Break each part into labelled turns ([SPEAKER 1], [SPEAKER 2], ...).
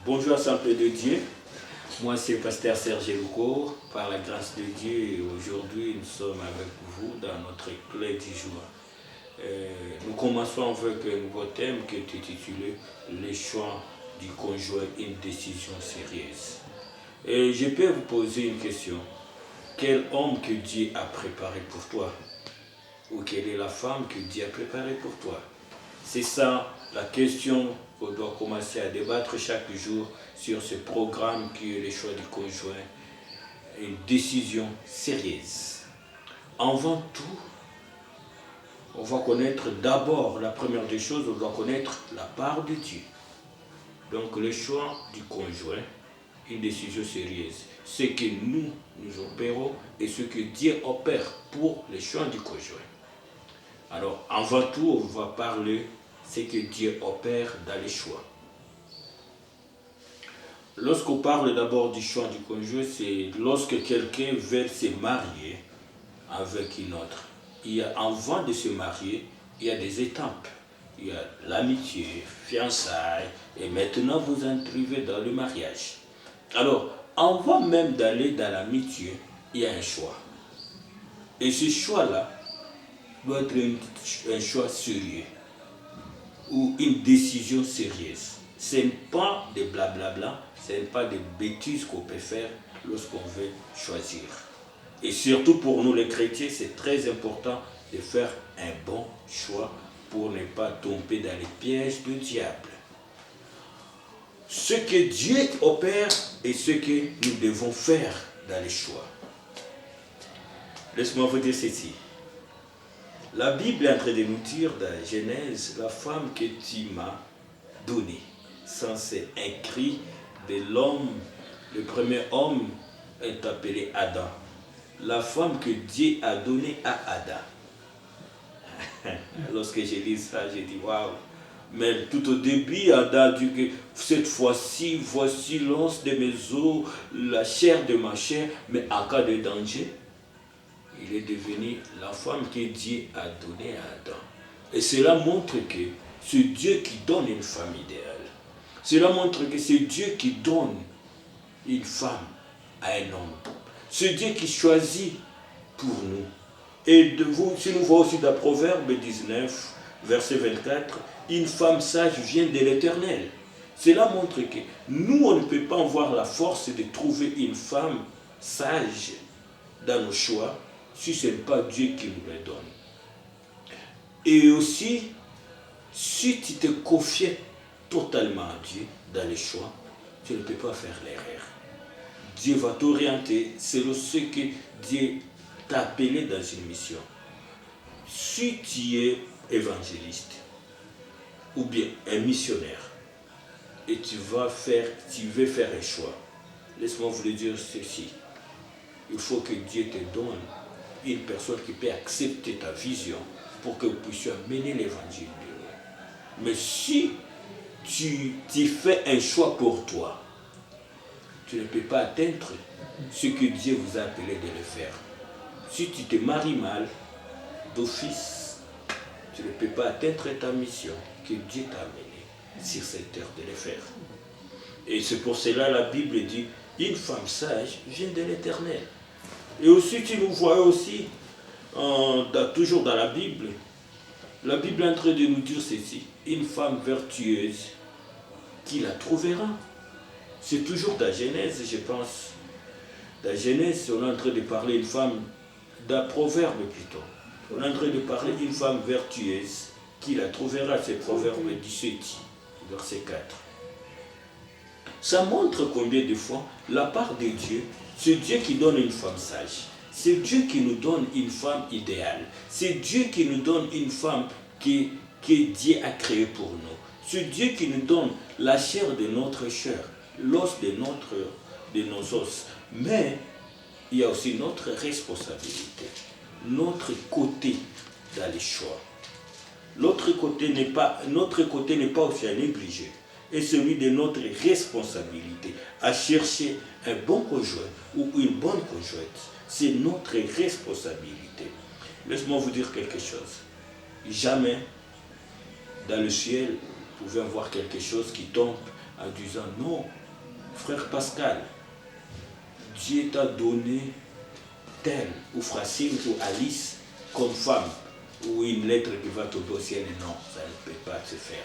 [SPEAKER 1] Bonjour à Saint-Peu de Dieu, moi c'est Pasteur Serge Loucourt, par la grâce de Dieu, et aujourd'hui nous sommes avec vous dans notre clé du jour. Nous commençons avec un nouveau thème qui est intitulé Les choix du conjoint, une décision sérieuse. Et je peux vous poser une question. Quel homme que Dieu a préparé pour toi? Ou quelle est la femme que Dieu a préparée pour toi? C'est ça la question qu'on doit commencer à débattre chaque jour sur ce programme qui est le choix du conjoint, une décision sérieuse. Avant tout, on va connaître d'abord, la première des choses, on doit connaître la part de Dieu. Donc le choix du conjoint, une décision sérieuse. Ce que nous opérons et ce que Dieu opère pour le choix du conjoint. Alors, avant tout, on va parler de ce que Dieu opère dans les choix. Lorsqu'on parle d'abord du choix du conjoint, c'est lorsque quelqu'un veut se marier avec une autre. Avant de se marier, il y a des étapes. Il y a l'amitié, fiançailles, et maintenant vous entrez dans le mariage. Alors, avant même d'aller dans l'amitié, il y a un choix. Et ce choix-là doit être un choix sérieux ou une décision sérieuse. Ce n'est pas des blablabla, ce n'est pas des bêtises qu'on peut faire lorsqu'on veut choisir. Et surtout pour nous les chrétiens, c'est très important de faire un bon choix pour ne pas tomber dans les pièges du diable. Ce que Dieu opère et ce que nous devons faire dans les choix. Laisse-moi vous dire ceci. La Bible est en train de nous dire dans Genèse, la femme que tu m'as donnée. Ça c'est écrit de l'homme, le premier homme est appelé Adam. La femme que Dieu a donnée à Adam. Lorsque j'ai lu ça, j'ai dit waouh. Mais tout au début, Adam a dit que cette fois-ci, voici l'os de mes os, la chair de ma chair, mais en cas de danger, il est devenu la femme que Dieu a donnée à Adam. Et cela montre que c'est Dieu qui donne une femme idéale. Cela montre que c'est Dieu qui donne une femme à un homme. C'est Dieu qui choisit pour nous. Et si nous voyons aussi dans Proverbe 19, verset 24, une femme sage vient de l'Éternel. Cela montre que nous, on ne peut pas avoir la force de trouver une femme sage dans nos choix si ce n'est pas Dieu qui nous le donne. Et aussi, si tu te confies totalement à Dieu dans les choix, tu ne peux pas faire l'erreur. Dieu va t'orienter selon ce que Dieu t'a appelé dans une mission. Si tu es évangéliste ou bien un missionnaire et tu veux faire un choix, laisse-moi vous le dire ceci. Il faut que Dieu te donne une personne qui peut accepter ta vision pour que vous puissiez mener l'évangile de nous. Mais si tu fais un choix pour toi, tu ne peux pas atteindre ce que Dieu vous a appelé de le faire. Si tu te maries mal, d'office, tu ne peux pas atteindre ta mission que Dieu t'a amenée sur cette terre de le faire. Et c'est pour cela la Bible dit, une femme sage vient de l'Éternel. Et aussi, tu nous vois aussi, toujours dans la Bible est en train de nous dire ceci, une femme vertueuse, qui la trouvera. C'est toujours dans Genèse, je pense. Dans Genèse, on est en train de parler d'une femme, d'un proverbe plutôt. On est en train de parler d'une femme vertueuse, qui la trouvera, c'est Proverbe 17, verset 4. Ça montre combien de fois, la part de Dieu, c'est Dieu qui donne une femme sage. C'est Dieu qui nous donne une femme idéale. C'est Dieu qui nous donne une femme que Dieu a créée pour nous. C'est Dieu qui nous donne la chair de notre chair, l'os de nos os. Mais il y a aussi notre responsabilité, notre côté dans les choix. Notre côté n'est pas aussi à négliger. Et celui de notre responsabilité à chercher un bon conjoint ou une bonne conjointe. C'est notre responsabilité. Laisse-moi vous dire quelque chose. Jamais dans le ciel, vous pouvez voir quelque chose qui tombe en disant non, frère Pascal, Dieu t'a donné telle ou Francine ou Alice comme femme, ou une lettre qui va tomber au ciel. Non, ça ne peut pas se faire.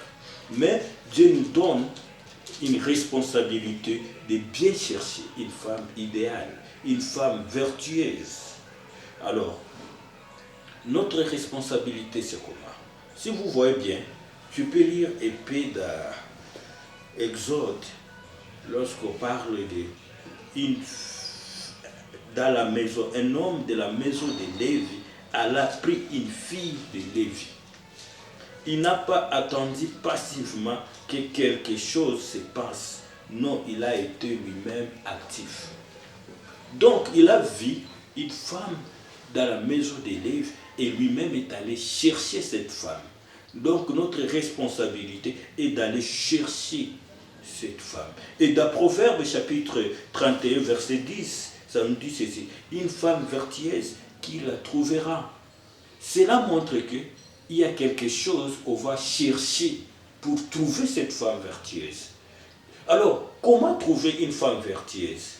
[SPEAKER 1] Mais Dieu nous donne une responsabilité de bien chercher une femme idéale, une femme vertueuse. Alors, notre responsabilité, c'est comment? Si vous voyez bien, tu peux lire Épée d'Exode, lorsqu'on parle dans la maison, un homme de la maison de Lévi alla pris une fille de Lévi. Il n'a pas attendu passivement que quelque chose se passe. Non, il a été lui-même actif. Donc, il a vu une femme dans la maison de Lévi et lui-même est allé chercher cette femme. Donc, notre responsabilité est d'aller chercher cette femme. Et dans Proverbe chapitre 31, verset 10, ça nous dit ceci: une femme vertueuse qui la trouvera. Cela montre qu'il y a quelque chose qu'on va chercher pour trouver cette femme vertueuse. Alors, comment trouver une femme vertueuse?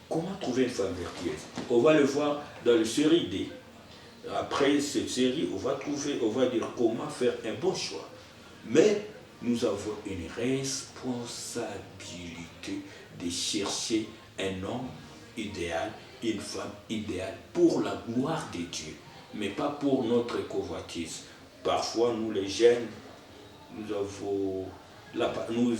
[SPEAKER 1] Comment trouver une femme vertueuse? On va le voir dans la série D. Après cette série, on va dire comment faire un bon choix. Mais nous avons une responsabilité de chercher un homme idéal, une femme idéale pour la gloire de Dieu, mais pas pour notre convoitise. Parfois, nous les jeunes, nous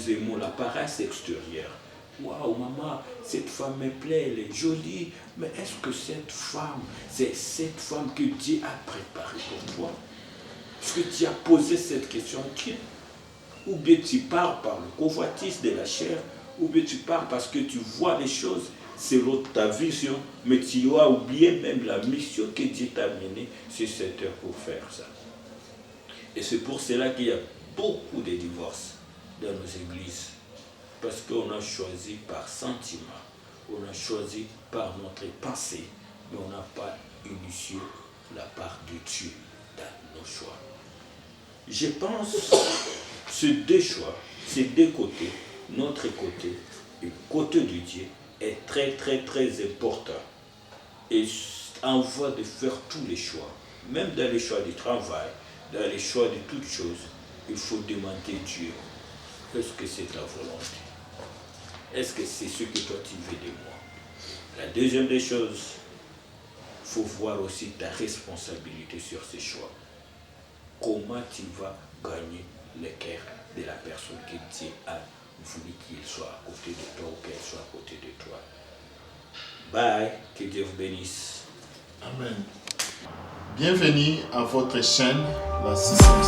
[SPEAKER 1] aimons la paresse extérieure. Waouh, maman, cette femme me plaît, elle est jolie, mais est-ce que cette femme, c'est cette femme que Dieu a préparée pour toi? Est-ce que tu as posé cette question à Dieu? Ou bien tu pars par le convoitise de la chair, ou bien tu pars parce que tu vois les choses selon ta vision, mais tu as oublié même la mission que Dieu t'a menée sur cette terre pour faire ça. Et c'est pour cela qu'il y a beaucoup de divorces dans nos églises. Parce qu'on a choisi par sentiment, on a choisi par notre pensée, mais on n'a pas initié la part de Dieu dans nos choix. Je pense que ces deux choix, ces deux côtés, notre côté et le côté de Dieu, est très très très important. Et en voie de faire tous les choix, même dans les choix du travail, dans les choix de toutes choses, il faut demander Dieu, est-ce que c'est ta volonté? Est-ce que c'est ce que toi tu veux de moi? La deuxième des choses, il faut voir aussi ta responsabilité sur ces choix. Comment tu vas gagner le cœur de la personne que Dieu a voulu qu'il soit à côté de toi ou qu'elle soit à côté de toi. Bye, que Dieu vous bénisse.
[SPEAKER 2] Amen. Bienvenue à votre chaîne, la 6e